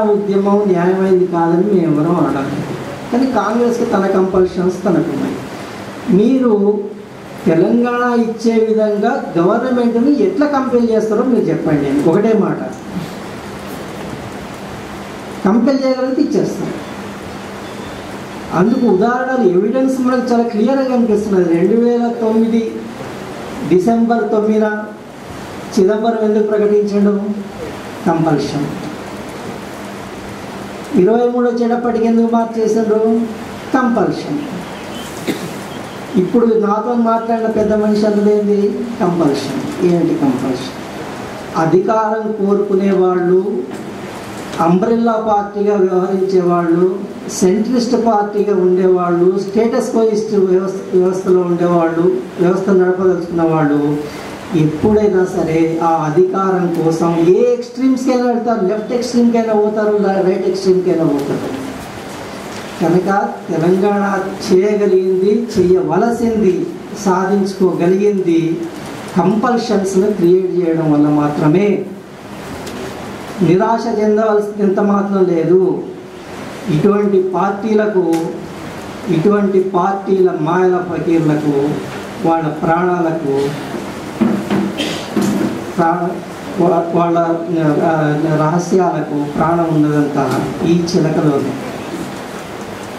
ఉద్యమం న్యాయమైంది కాదని మేము ఎవరూ అనడం. కానీ కాంగ్రెస్కి తన కంపల్షన్స్ తనకున్నాయి. మీరు తెలంగాణ ఇచ్చే విధంగా గవర్నమెంట్ని ఎట్లా కంపెల్ చేస్తారో మీరు చెప్పండి. నేను ఒకటే మాట, కంపెల్ చేయగలిగితే ఇచ్చేస్తారు. అందుకు ఉదాహరణలు ఎవిడెన్స్ మనకు చాలా క్లియర్గా కనిపిస్తున్నది. 2009 డిసెంబర్ 9న చిదంబరం ఎందుకు ప్రకటించడం? కంపల్షన్. 23 వచ్చేటప్పటికి ఎందుకు మార్చేసారు? కంపల్షన్. ఇప్పుడు నాతో మాట్లాడిన పెద్ద మనిషి అన్నదేంది? కంపల్షన్. ఏంటి కంపల్షన్? అధికారం కోరుకునే వాళ్ళు, అంబ్రెల్లా పార్టీగా వ్యవహరించేవాళ్ళు, సెంట్రిస్ట్ పార్టీగా ఉండేవాళ్ళు, స్టేటస్ కోయిస్ట్ వ్యవస్థలో ఉండేవాళ్ళు, వ్యవస్థ నడపదలుచుకున్న వాళ్ళు ఎప్పుడైనా సరే ఆ అధికారం కోసం ఏ ఎక్స్ట్రీమ్స్కైనా వెళ్తారు. లెఫ్ట్ ఎక్స్ట్రీమ్కైనా పోతారు, రైట్ ఎక్స్ట్రీమ్కైనా పోతారు. కనుక తెలంగాణ చేయగలిగింది, చేయవలసింది, సాధించుకోగలిగింది కంపల్షన్స్ను క్రియేట్ చేయడం వల్ల మాత్రమే. నిరాశ చెందవలసింది ఎంత మాత్రం లేదు. ఇటువంటి పార్టీల మాయల ఫకీర్లకు, వాళ్ళ ప్రాణాలకు, వాళ్ళ రహస్యాలకు ప్రాణం ఉన్నదంతా ఈ చిలకలోనే.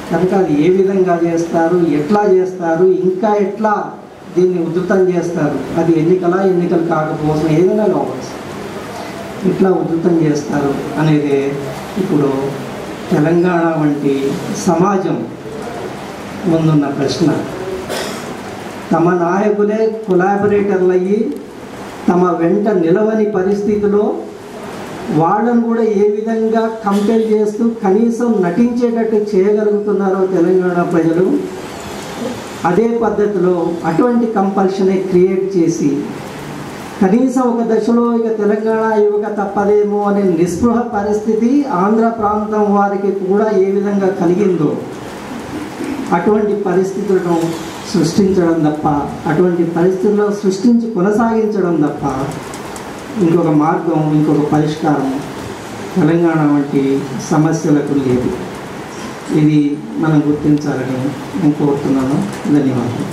కనుక అది ఏ విధంగా చేస్తారు, ఎట్లా చేస్తారు, ఇంకా ఎట్లా దీన్ని ఉధృతం చేస్తారు, అది ఎన్నికలు కాకపోవచ్చు, ఏదైనా కావచ్చు, ఎట్లా ఉధృతం చేస్తారు అనేది ఇప్పుడు తెలంగాణ వంటి సమాజం ముందున్న ప్రశ్న. తమ నాయకులే కొలాబరేటర్లు అయ్యి తమ వెంట నిలవని పరిస్థితిలో వాళ్ళను కూడా ఏ విధంగా కంపేర్ చేస్తూ కనీసం నటించేటట్టు చేయగలుగుతున్నారో తెలంగాణ ప్రజలు, అదే పద్ధతిలో అటువంటి కంపల్షనే క్రియేట్ చేసి కనీసం ఒక దశలో ఇక తెలంగాణ యువక తప్పదేమో అనే నిస్పృహ పరిస్థితి ఆంధ్ర ప్రాంతం వారికి కూడా ఏ విధంగా కలిగిందో అటువంటి పరిస్థితులను సృష్టించడం తప్ప, అటువంటి పరిస్థితుల్లో సృష్టించి కొనసాగించడం తప్ప ఇంకొక మార్గం, ఇంకొక పరిష్కారం తెలంగాణ వంటి సమస్యలకు లేదు. ఇది మనం గుర్తించాలని నేను కోరుతున్నాను. ధన్యవాదాలు.